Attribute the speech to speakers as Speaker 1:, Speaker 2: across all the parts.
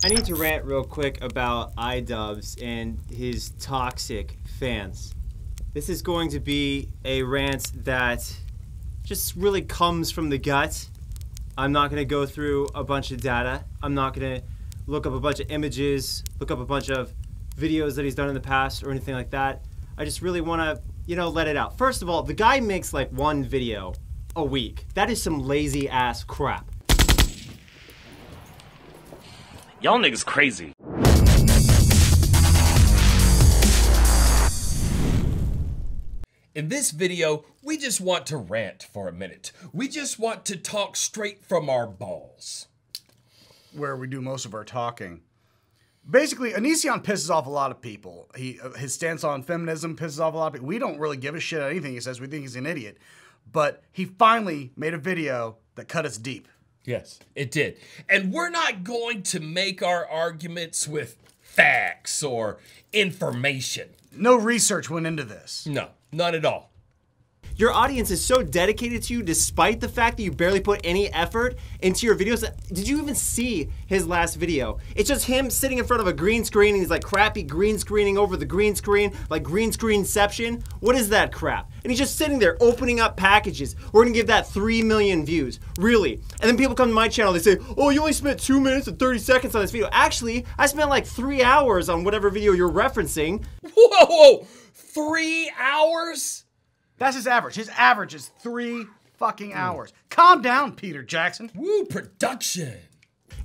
Speaker 1: I need to rant real quick about iDubbbz and his toxic fans. This is going to be a rant that just really comes from the gut. I'm not going to go through a bunch of data. I'm not going to look up a bunch of images, look up a bunch of videos that he's done in the past or anything like that. I just really want to, let it out. First of all, the guy makes like one video a week. That is some lazy ass crap.
Speaker 2: Y'all niggas crazy.
Speaker 3: In this video, we just want to rant for a minute. We just want to talk straight from our balls.
Speaker 4: Where we do most of our talking. Basically, Onision pisses off a lot of people. His stance on feminism pisses off a lot of people. We don't really give a shit at anything he says. We think he's an idiot. But he finally made a video that cut us deep.
Speaker 3: Yes, it did. And we're not going to make our arguments with facts or information.
Speaker 4: No research went into this.
Speaker 3: No, not at all.
Speaker 1: Your audience is so dedicated to you despite the fact that you barely put any effort into your videos. Did you even see his last video? It's just him sitting in front of a green screen and he's like crappy green screening over the green screen, like green screenception. What is that crap? And he's just sitting there opening up packages. We're gonna give that 3 million views, really. And then people come to my channel, they say, oh, you only spent 2 minutes and 30 seconds on this video. Actually, I spent like 3 hours on whatever video you're referencing.
Speaker 3: Whoa, 3 hours?
Speaker 4: That's his average. His average is 3 fucking hours. Calm down, Peter Jackson.
Speaker 3: Woo, production.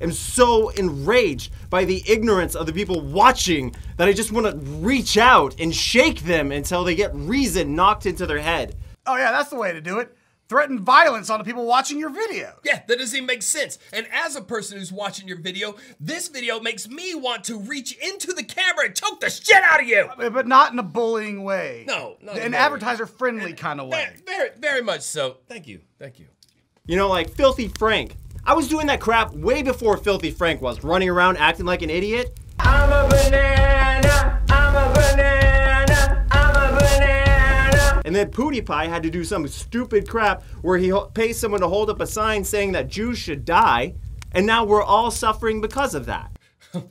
Speaker 1: I'm so enraged by the ignorance of the people watching that I just want to reach out and shake them until they get reason knocked into their head.
Speaker 4: Oh yeah, that's the way to do it. Threaten violence on the people watching your video.
Speaker 3: Yeah, that doesn't even make sense. And as a person who's watching your video, this video makes me want to reach into the camera and choke the shit out of you.
Speaker 4: But not in a bullying way.
Speaker 3: No, not
Speaker 4: an advertiser-friendly kind of way.
Speaker 3: Very much so. Thank you.
Speaker 1: Like Filthy Frank. I was doing that crap way before Filthy Frank was, running around acting like an idiot. I'm a banana, I'm a banana, I'm a banana. And then PewDiePie had to do some stupid crap where he pays someone to hold up a sign saying that Jews should die, and now we're all suffering because of that.
Speaker 3: All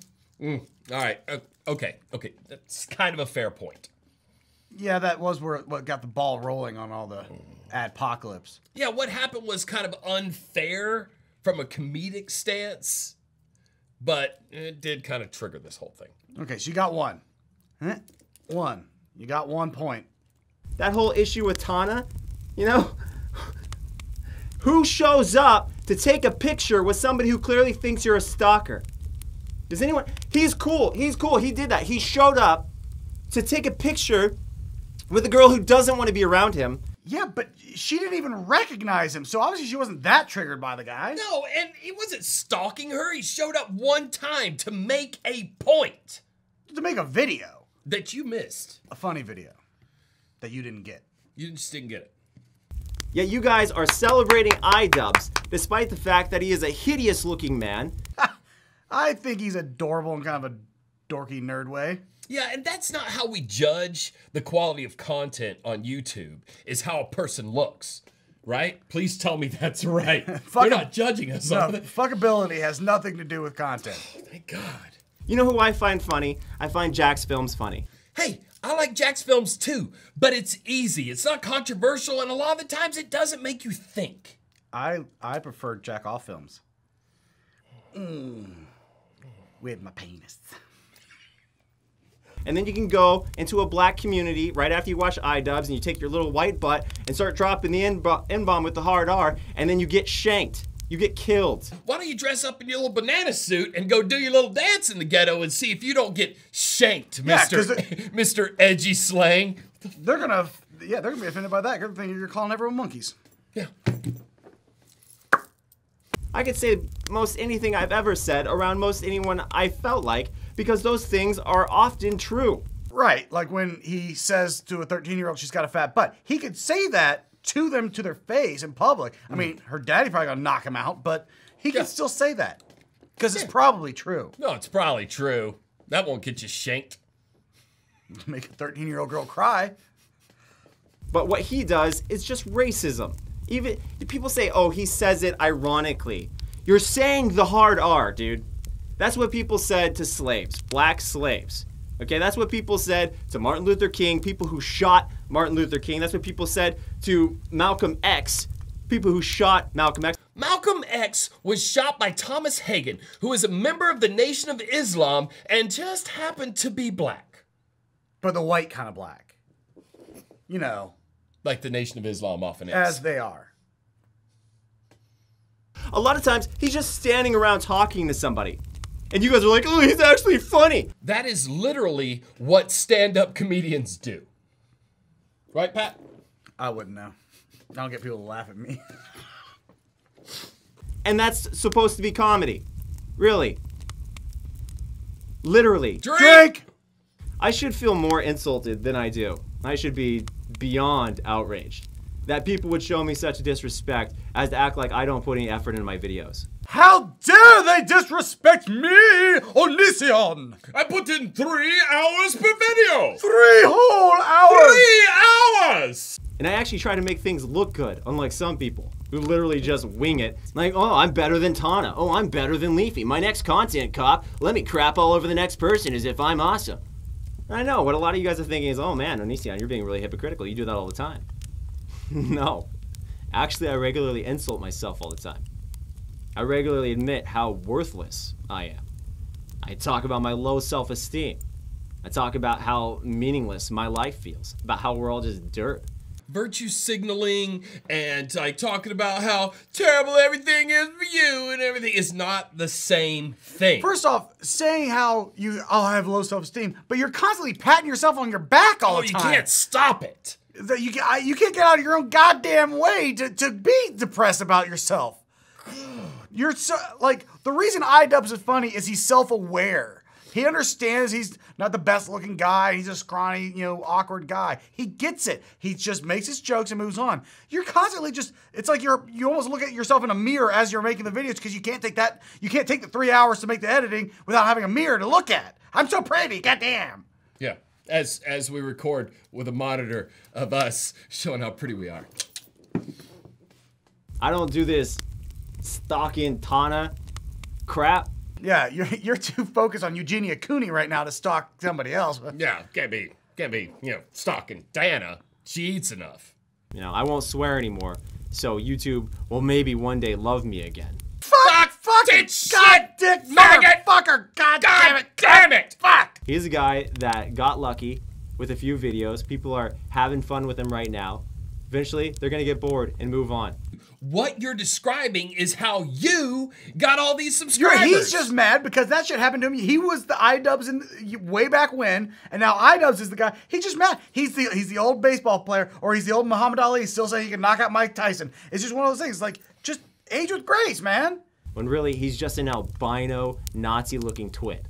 Speaker 3: right, okay, that's kind of a fair point.
Speaker 4: Yeah, that was what got the ball rolling on all the adpocalypse.
Speaker 3: Yeah, what happened was kind of unfair from a comedic stance, but it did kind of trigger this whole thing.
Speaker 4: Okay, so you got one. One. You got 1 point.
Speaker 1: That whole issue with Tana, who shows up to take a picture with somebody who clearly thinks you're a stalker? Does anyone? He's cool, he did that. He showed up to take a picture with a girl who doesn't want to be around him.
Speaker 4: Yeah, but she didn't even recognize him, so obviously she wasn't that triggered by the guy.
Speaker 3: No, and he wasn't stalking her. He showed up one time to make a point.
Speaker 4: To make a video.
Speaker 3: That you missed.
Speaker 4: A funny video. That you didn't get.
Speaker 3: You just didn't get it.
Speaker 1: Yet you guys are celebrating iDubbbz, despite the fact that he is a hideous looking man.
Speaker 4: I think he's adorable in kind of a dorky nerd way.
Speaker 3: Yeah, and that's not how we judge the quality of content on YouTube, is how a person looks, right? Please tell me that's right. They're not judging us on it.
Speaker 4: Fuckability has nothing to do with content.
Speaker 3: Oh, thank God.
Speaker 1: You know who I find funny? I find Jack's films funny.
Speaker 3: Hey, I like Jack's films too, but it's easy. It's not controversial, and a lot of the times it doesn't make you think.
Speaker 4: I prefer Jack off films. With my penis.
Speaker 1: And then you can go into a black community right after you watch iDubbbz and you take your little white butt and start dropping the N-bomb with the hard R, and then you get shanked. You get killed.
Speaker 3: Why don't you dress up in your little banana suit and go do your little dance in the ghetto and see if you don't get shanked, Mr. Edgy Slang?
Speaker 4: They're gonna be offended by that. They're thinking you're calling everyone monkeys.
Speaker 3: Yeah.
Speaker 1: I could say most anything I've ever said around most anyone I felt like, because those things are often true.
Speaker 4: Right, like when he says to a 13-year-old she's got a fat butt. He could say that to them to their face in public. I mean, her daddy probably gonna knock him out, but he can still say that. Because it's probably true.
Speaker 3: No, it's probably true. That won't get you shanked.
Speaker 4: Make a 13-year-old girl cry.
Speaker 1: But what he does is just racism. Even people say, oh, he says it ironically. You're saying the hard R, dude. That's what people said to slaves, black slaves. Okay, that's what people said to Martin Luther King, people who shot Martin Luther King. That's what people said to Malcolm X, people who shot Malcolm X.
Speaker 3: Malcolm X was shot by Thomas Hagen, who is a member of the Nation of Islam and just happened to be black.
Speaker 4: But the white kind of black. You know.
Speaker 3: Like the Nation of Islam often is.
Speaker 4: As they are.
Speaker 1: A lot of times, he's just standing around talking to somebody. And you guys are like, oh, he's actually funny.
Speaker 3: That is literally what stand-up comedians do. Right, Pat?
Speaker 4: I wouldn't know. I don't get people to laugh at me.
Speaker 1: And that's supposed to be comedy. Really. Literally.
Speaker 3: Drink!
Speaker 1: I should feel more insulted than I do. I should be beyond outraged that people would show me such disrespect as to act like I don't put any effort into my videos.
Speaker 4: How dare they disrespect me, Onision!
Speaker 3: I put in 3 hours per video!
Speaker 4: 3 whole hours!
Speaker 3: 3 hours!
Speaker 1: And I actually try to make things look good, unlike some people who literally just wing it. Like, oh, I'm better than Tana. Oh, I'm better than Leafy. My next content cop, let me crap all over the next person as if I'm awesome. I know, what a lot of you guys are thinking is, oh man, Onision, you're being really hypocritical. You do that all the time. No. Actually, I regularly insult myself all the time. I regularly admit how worthless I am. I talk about my low self-esteem. I talk about how meaningless my life feels, about how we're all just dirt.
Speaker 3: Virtue signaling and like talking about how terrible everything is for you and everything is not the same thing.
Speaker 4: First off, saying how I have low self-esteem, but you're constantly patting yourself on your back all the time.
Speaker 3: You can't stop it.
Speaker 4: You can't get out of your own goddamn way to be depressed about yourself. You're so, like, the reason iDubbbz is funny is he's self-aware. He understands he's not the best looking guy. He's a scrawny, awkward guy. He gets it. He just makes his jokes and moves on. You're constantly just, it's like you almost look at yourself in a mirror as you're making the videos because you can't take the 3 hours to make the editing without having a mirror to look at. I'm so pretty, goddamn.
Speaker 3: Yeah, as we record with a monitor of us showing how pretty we are.
Speaker 1: I don't do this stalking Tana crap.
Speaker 4: Yeah, you're too focused on Eugenia Cooney right now to stalk somebody else.
Speaker 3: Yeah, can't be, stalking Diana. She eats enough.
Speaker 1: I won't swear anymore, so YouTube will maybe one day love me again.
Speaker 4: Fucking goddamn maggot fucker! God damn it! Fuck!
Speaker 1: He's a guy that got lucky with a few videos. People are having fun with him right now. Eventually, they're gonna get bored and move on.
Speaker 3: What you're describing is how you got all these subscribers.
Speaker 4: He's just mad because that shit happened to him. He was the iDubbbz way back when, and now iDubbbz is the guy. He's just mad. He's the old baseball player, or he's the old Muhammad Ali, still saying he can knock out Mike Tyson. It's just one of those things. Like, just age with grace, man.
Speaker 1: When really, he's just an albino, Nazi-looking twit.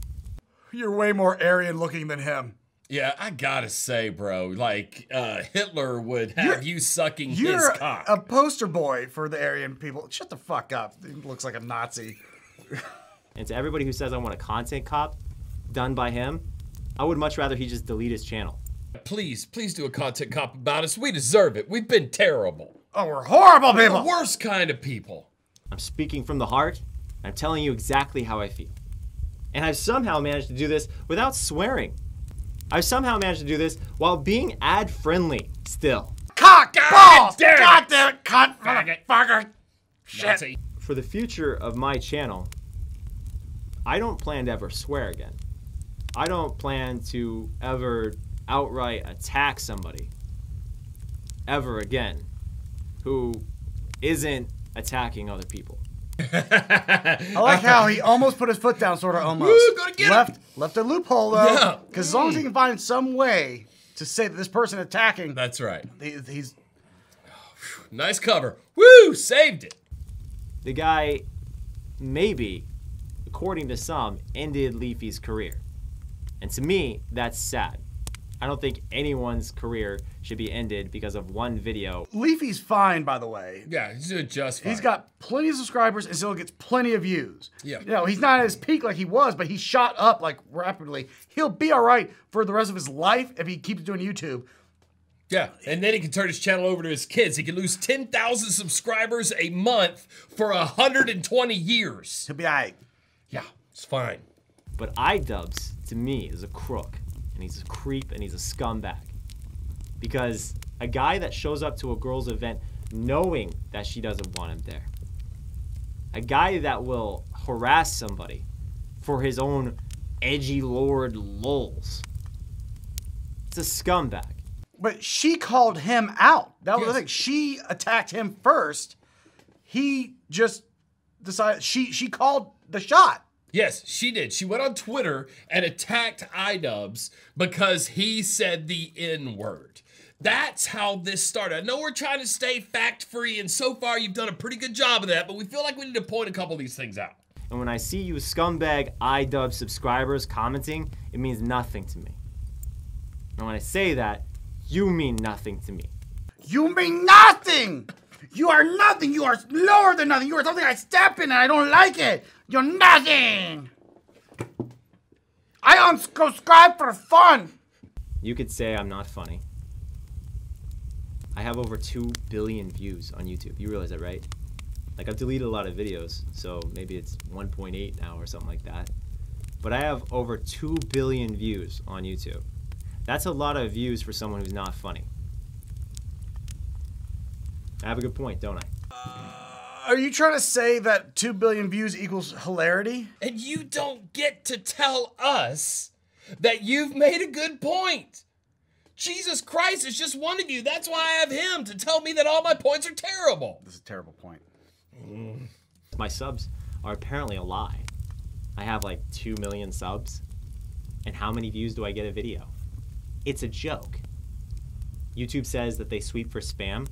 Speaker 4: You're way more Aryan looking than him.
Speaker 3: Yeah, I gotta say, bro, like, Hitler would have you sucking his cock.
Speaker 4: You're a poster boy for the Aryan people. Shut the fuck up. He looks like a Nazi.
Speaker 1: And to everybody who says I want a content cop done by him, I would much rather he just delete his channel.
Speaker 3: Please do a content cop about us. We deserve it. We've been terrible.
Speaker 4: Oh, we're horrible people.
Speaker 3: The worst kind of people.
Speaker 1: I'm speaking from the heart. I'm telling you exactly how I feel. And I've somehow managed to do this without swearing. I've somehow managed to do this while being ad-friendly still.
Speaker 4: Cock! Balls!
Speaker 3: God
Speaker 4: damn it! Cunt! Motherfucker!
Speaker 3: Shit.
Speaker 1: For the future of my channel, I don't plan to ever swear again. I don't plan to ever outright attack somebody ever again who isn't attacking other people.
Speaker 4: I like how he almost put his foot down, sort of almost.
Speaker 3: Woo, gonna get him.
Speaker 4: Left a loophole though,
Speaker 3: Yeah.
Speaker 4: because as long as he can find some way to say that this person attacking,
Speaker 3: That's right.
Speaker 4: he's
Speaker 3: Nice cover. Woo! Saved it.
Speaker 1: The guy, maybe, according to some, ended Leafy's career. And to me, that's sad. I don't think anyone's career should be ended because of one video.
Speaker 4: Leafy's fine, by the way.
Speaker 3: Yeah, he's doing just fine.
Speaker 4: He's got plenty of subscribers and still gets plenty of views.
Speaker 3: Yeah.
Speaker 4: He's not at his peak like he was, but he shot up like rapidly. He'll be all right for the rest of his life if he keeps doing YouTube.
Speaker 3: Yeah, and then he can turn his channel over to his kids. He can lose 10,000 subscribers a month for 120 years.
Speaker 4: He'll be all right.
Speaker 3: Yeah. It's fine.
Speaker 1: But iDubbbz, to me, is a crook, and he's a creep, and he's a scumbag. Because a guy that shows up to a girl's event knowing that she doesn't want him there, a guy that will harass somebody for his own edgy lord lulz, it's a scumbag.
Speaker 4: But she called him out. That was the thing. She attacked him first. He just decided, she called the shot.
Speaker 3: Yes, she did. She went on Twitter and attacked iDubbbz because he said the N-word. That's how this started. I know we're trying to stay fact-free, and so far you've done a pretty good job of that, but we feel like we need to point a couple of these things out.
Speaker 1: And when I see you scumbag iDubbbz subscribers commenting, it means nothing to me. And when I say that, you mean nothing to me.
Speaker 4: You mean nothing! You are nothing! You are lower than nothing! You are something I step in and I don't like it! You're nothing! I unsubscribe for fun!
Speaker 1: You could say I'm not funny. I have over 2 billion views on YouTube. You realize that, right? Like, I've deleted a lot of videos, so maybe it's 1.8 now or something like that. But I have over 2 billion views on YouTube. That's a lot of views for someone who's not funny. I have a good point, don't I?
Speaker 4: Are you trying to say that 2 billion views equals hilarity?
Speaker 3: And you don't get to tell us that you've made a good point. Jesus Christ, it's just one of you. That's why I have him to tell me that all my points are terrible.
Speaker 4: This is a terrible point.
Speaker 1: My subs are apparently a lie. I have like 2 million subs. And how many views do I get a video? It's a joke. YouTube says that they sweep for spam.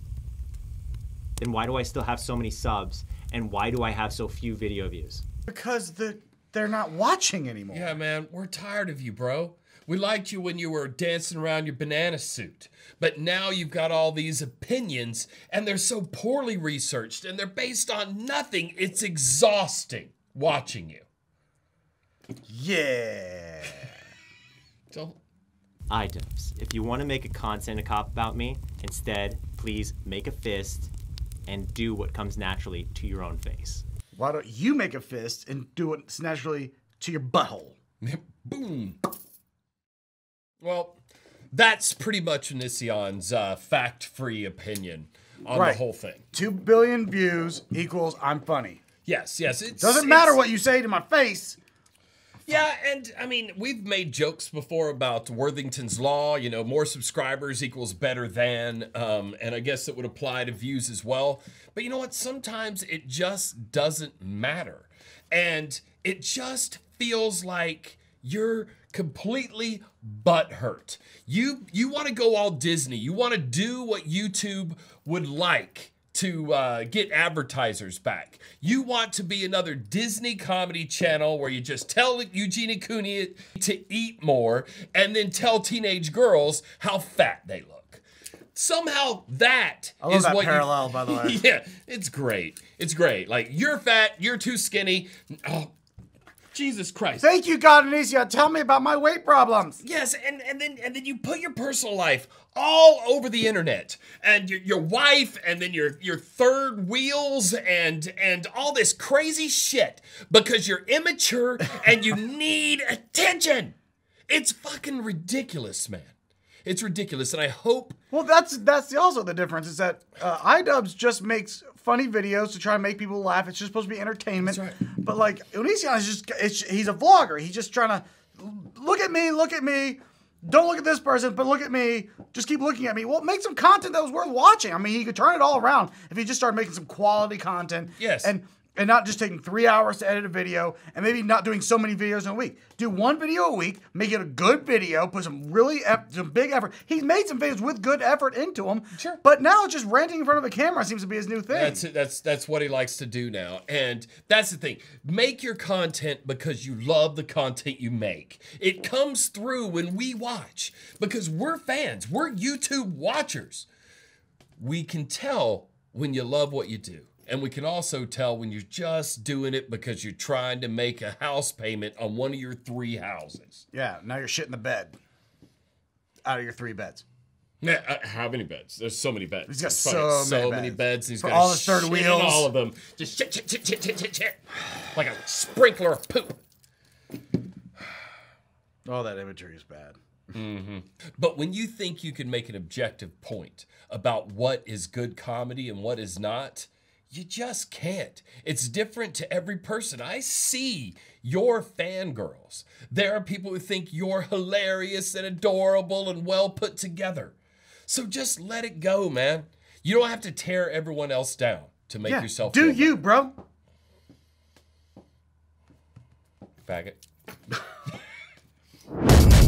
Speaker 1: Then why do I still have so many subs? And why do I have so few video views?
Speaker 4: Because they're not watching anymore.
Speaker 3: Yeah, man, we're tired of you, bro. We liked you when you were dancing around your banana suit. But now you've got all these opinions, and they're so poorly researched, and they're based on nothing. It's exhausting watching you.
Speaker 4: Yeah.
Speaker 3: So,
Speaker 1: iDubbbz, if you want to make a content cop about me, instead, please make a fist and do what comes naturally to your own face.
Speaker 4: Why don't you make a fist and do it naturally to your butthole?
Speaker 3: boom. Well, that's pretty much Onision's fact-free opinion on the whole thing. 2
Speaker 4: billion views equals I'm funny.
Speaker 3: Yes, yes.
Speaker 4: Doesn't matter what you say to my face.
Speaker 3: Yeah, and I mean, we've made jokes before about Worthington's Law, you know, more subscribers equals better than, and I guess it would apply to views as well. But you know what? Sometimes it just doesn't matter. And it just feels like you're completely butthurt. You want to go all Disney. You want to do what YouTube would like to get advertisers back. You want to be another Disney comedy channel where you just tell Eugenie Cooney to eat more and then tell teenage girls how fat they look. Somehow that
Speaker 4: I love
Speaker 3: is
Speaker 4: that
Speaker 3: what
Speaker 4: parallel, by the way.
Speaker 3: Yeah, it's great. It's great. Like, you're fat, you're too skinny. Oh, Jesus Christ.
Speaker 4: Thank you, God, Onision. Tell me about my weight problems.
Speaker 3: Yes, and then you put your personal life all over the internet, and your wife, and then your third wheels, and all this crazy shit because you're immature and you need attention. It's fucking ridiculous, man. It's ridiculous, and I hope.
Speaker 4: Well, that's also the difference is that iDubbbz just makes funny videos to try and make people laugh. It's just supposed to be entertainment.
Speaker 3: That's right.
Speaker 4: But like Onision is he's a vlogger. He's just trying to look at me. Don't look at this person, but look at me. Just keep looking at me. Well, make some content that was worth watching. I mean, he could turn it all around if he just started making some quality content.
Speaker 3: Yes.
Speaker 4: And not just taking 3 hours to edit a video, and maybe not doing so many videos in a week. Do one video a week, make it a good video, put some some big effort. He's made some videos with good effort into them.
Speaker 3: Sure.
Speaker 4: But now just ranting in front of a camera seems to be his new thing.
Speaker 3: That's what he likes to do now. And that's the thing. Make your content because you love the content you make. It comes through when we watch because we're fans. We're YouTube watchers. We can tell when you love what you do. And we can also tell when you're just doing it because you're trying to make a house payment on one of your 3 houses.
Speaker 4: Yeah, now you're shitting the bed out of your 3 beds.
Speaker 3: Yeah, how many beds? There's so many beds.
Speaker 4: He's got
Speaker 3: so many beds. And he's got
Speaker 4: all his third wheels.
Speaker 3: all of them. Just shit. Like a sprinkler of poop.
Speaker 4: Oh, that imagery is bad.
Speaker 3: But when you think you can make an objective point about what is good comedy and what is not, you just can't. It's different to every person. I see your fangirls. There are people who think you're hilarious and adorable and well put together. So just let it go, man. You don't have to tear everyone else down to make yourself feel
Speaker 4: you, bro.
Speaker 3: better. Faggot.